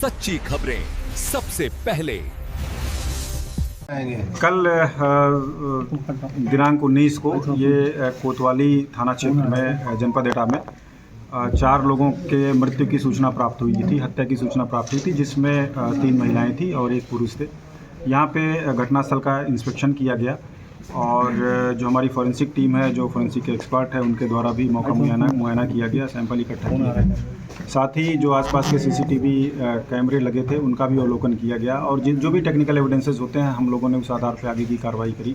सच्ची खबरें सबसे पहले। कल दिनांक 19 को ये कोतवाली थाना क्षेत्र में जनपद एटा में 4 लोगों के मृत्यु की सूचना प्राप्त हुई थी, हत्या की सूचना प्राप्त हुई थी, जिसमें 3 महिलाएं थी और 1 पुरुष थे। यहाँ पे घटनास्थल का इंस्पेक्शन किया गया और जो हमारी फॉरेंसिक टीम है, जो फॉरेंसिक एक्सपर्ट है, उनके द्वारा भी मौका मुआयना किया गया, सैंपल इकट्ठा किया गया। साथ ही जो आसपास के सीसीटीवी कैमरे लगे थे उनका भी अवलोकन किया गया और जो भी टेक्निकल एविडेंसेस होते हैं हम लोगों ने उस आधार पर आगे की कार्रवाई करी।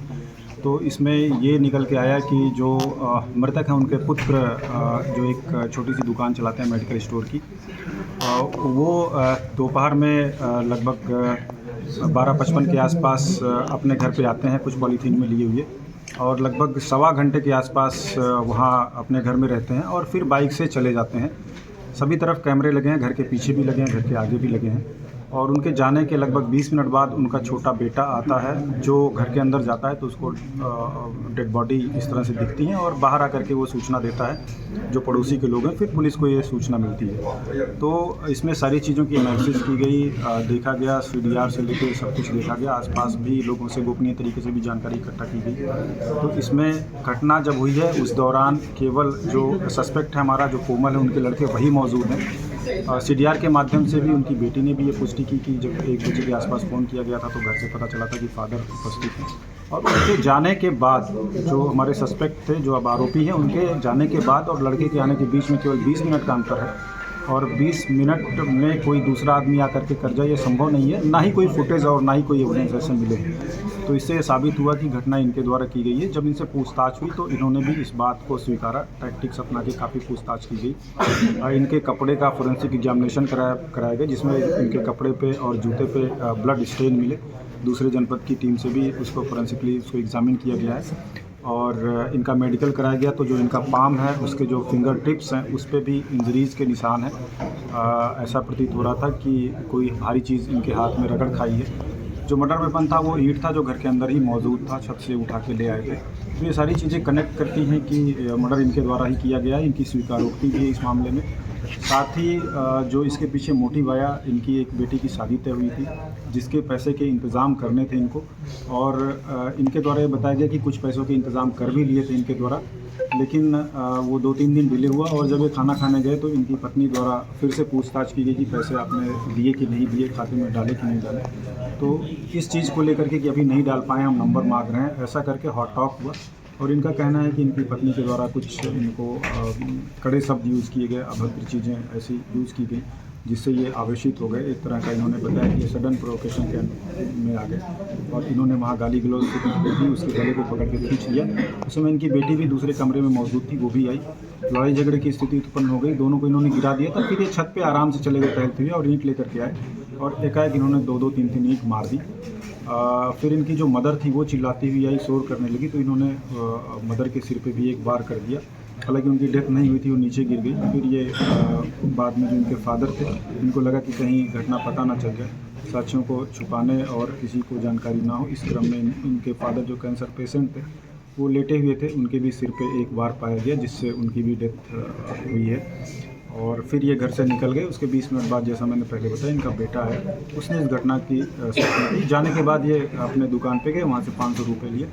तो इसमें ये निकल के आया कि जो मृतक हैं उनके पुत्र जो एक छोटी सी दुकान चलाते हैं मेडिकल स्टोर की, वो दोपहर में लगभग 12:55 के आसपास अपने घर पे आते हैं कुछ पॉलीथीन में लिए हुए और लगभग सवा घंटे के आसपास वहाँ अपने घर में रहते हैं और फिर बाइक से चले जाते हैं। सभी तरफ कैमरे लगे हैं, घर के पीछे भी लगे हैं, घर के आगे भी लगे हैं और उनके जाने के लगभग 20 मिनट बाद उनका छोटा बेटा आता है जो घर के अंदर जाता है तो उसको डेड बॉडी इस तरह से दिखती है और बाहर आकर के वो सूचना देता है जो पड़ोसी के लोग हैं, फिर पुलिस को ये सूचना मिलती है। तो इसमें सारी चीज़ों की एनालिसिस की गई, देखा गया, CDR से लेकर सब कुछ देखा गया, आसपास भी लोगों से गोपनीय तरीके से भी जानकारी इकट्ठा की गई। तो इसमें घटना जब हुई है उस दौरान केवल जो सस्पेक्ट है हमारा, जो कोमल है, उनके लड़के वही मौजूद हैं। CDR के माध्यम से भी उनकी बेटी ने भी ये पुष्टि की कि जब 1 बजे के आसपास फ़ोन किया गया था तो घर से पता चला था कि फादर उपस्थित हैं। और उनके जाने के बाद जो हमारे सस्पेक्ट थे, जो अब आरोपी हैं, उनके जाने के बाद और लड़के के आने के बीच में केवल 20 मिनट का अंतर है और 20 मिनट में कोई दूसरा आदमी आकर के कर जाए ये संभव नहीं है, ना ही कोई फुटेज और ना ही कोई एविडेंस ऐसे मिले। तो इससे साबित हुआ कि घटना इनके द्वारा की गई है। जब इनसे पूछताछ हुई तो इन्होंने भी इस बात को स्वीकारा, टैक्टिक्स अपना के काफ़ी पूछताछ की गई। इनके कपड़े का फोरेंसिक एग्जामिनेशन कराया गया जिसमें इनके कपड़े पे और जूते पे ब्लड स्टेन मिले। दूसरे जनपद की टीम से भी उसको फोरेंसिकली उसको एग्जामिन किया गया है और इनका मेडिकल कराया गया। तो जो इनका पाम है उसके जो फिंगर टिप्स हैं उस पर भी इंजरीज़ के निशान हैं। ऐसा प्रतीत हो रहा था कि कोई भारी चीज़ इनके हाथ में रगड़ खाई है। जो मर्डर वेपन था वो ईंट था जो घर के अंदर ही मौजूद था, छत से उठा के ले आए थे। तो ये सारी चीज़ें कनेक्ट करती हैं कि मर्डर इनके द्वारा ही किया गया है। इनकी स्वीकारोक्ति भी है इस मामले में। साथ ही जो इसके पीछे मोटिव आया, इनकी एक बेटी की शादी तय हुई थी जिसके पैसे के इंतज़ाम करने थे इनको और इनके द्वारा ये बताया गया कि कुछ पैसों के इंतज़ाम कर भी लिए थे इनके द्वारा, लेकिन वो 2-3 दिन डिले हुआ और जब ये खाना खाने गए तो इनकी पत्नी द्वारा फिर से पूछताछ की गई कि पैसे आपने दिए कि नहीं दिए, खाते में डाले कि नहीं डाले। तो इस चीज़ को लेकर के कि अभी नहीं डाल पाए, हम नंबर मांग रहे हैं, ऐसा करके हॉट टॉक हुआ और इनका कहना है कि इनकी पत्नी के द्वारा कुछ इनको कड़े शब्द यूज़ किए गए, अभद्र चीज़ें ऐसी यूज़ की गई जिससे ये आवेशित हो गए। एक तरह का इन्होंने बताया कि ये सडन प्रोवोकेशन के में आ गए और इन्होंने वहाँ गाली गलौज की, उसके गले को पकड़ के खींच लिया। उस समय इनकी बेटी भी दूसरे कमरे में मौजूद थी, वो भी आई। लड़ाई झगड़े की स्थिति उत्पन्न हो गई, दोनों को इन्होंने गिरा दिया था। फिर ये छत पे आराम से चले गए टहलते हुए और ईंट लेकर के आए और एकाएक इन्होंने 2-2, 3-3 ईंट मार दी। फिर इनकी जो मदर थी वो चिल्लाती हुई आई, शोर करने लगी, तो इन्होंने मदर के सिर पे भी एक बार कर दिया। हालांकि उनकी डेथ नहीं हुई थी, वो नीचे गिर गई। फिर ये बाद में जो इनके फादर थे इनको लगा कि कहीं घटना पता ना चल जाए, साक्ष्यों को छुपाने और किसी को जानकारी ना हो, इस क्रम में इनके फादर जो कैंसर पेशेंट थे वो लेटे हुए थे, उनके भी सिर पे एक बार पाया गया जिससे उनकी भी डेथ हुई है। और फिर ये घर से निकल गए। उसके 20 मिनट बाद, जैसा मैंने पहले बताया, इनका बेटा है, उसने इस घटना की सूचना दी। जाने के बाद ये अपने दुकान पे गए, वहाँ से 500 रुपये लिए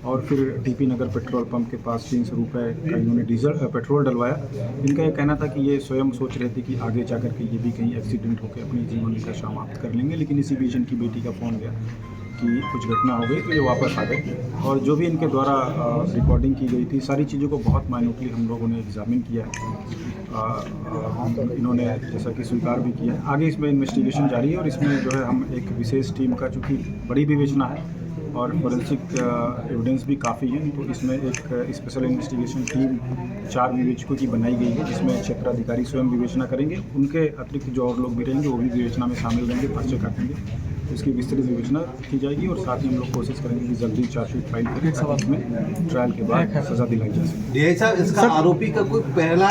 और फिर TP नगर पेट्रोल पंप के पास 300 रुपये का इन्होंने पेट्रोल डलवाया। इनका ये कहना था कि ये स्वयं सोच रहे थे कि आगे जाकर के ये भी कहीं एक्सीडेंट होकर अपनी जीवन का समाप्त कर लेंगे, लेकिन इसी बीच इनकी बेटी का फ़ोन गया कि कुछ घटना हो गई, तो ये वापस आ गए। और जो भी इनके द्वारा रिकॉर्डिंग की गई थी, सारी चीज़ों को बहुत माइन्यूटली हम लोगों ने एग्जामिन किया है। इन्होंने जैसा कि स्वीकार भी किया है। आगे इसमें इन्वेस्टिगेशन जारी है और इसमें जो है हम एक विशेष टीम का, चूँकि बड़ी विवेचना है और फोरेंसिक एविडेंस भी काफ़ी है, तो इसमें एक स्पेशल इन्वेस्टिगेशन टीम 4 विवेचकों की बनाई गई है जिसमें क्षेत्राधिकारी स्वयं विवेचना करेंगे। उनके अतिरिक्त जो और लोग भी रहेंगे वो भी विवेचना में शामिल रहेंगे, पर्चे काटेंगे। इसकी विस्तृत विवेचना की जाएगी और साथ ही हम लोग कोशिश करेंगे कि जल्दी चार्जशीट फाइल करें ताकि इसमें ट्रायल के बाद सजा दिलाई जा सके। डीआई साहब, इसका आरोपी का कोई पहला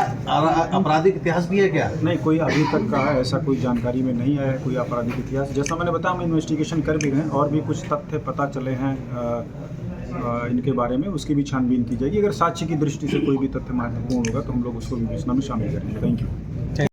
आपराधिक इतिहास भी है क्या? नहीं, कोई अभी तक का ऐसा कोई जानकारी में नहीं आया है कोई आपराधिक इतिहास। जैसा मैंने बताया, हम इन्वेस्टिगेशन कर भी रहे हैं और भी कुछ तथ्य पता चले हैं इनके बारे में, उसकी भी छानबीन की जाएगी। अगर साक्ष्य की दृष्टि से कोई भी तथ्य महत्वपूर्ण होगा तो हम लोग उसको विवेचना में शामिल करेंगे। Thank you.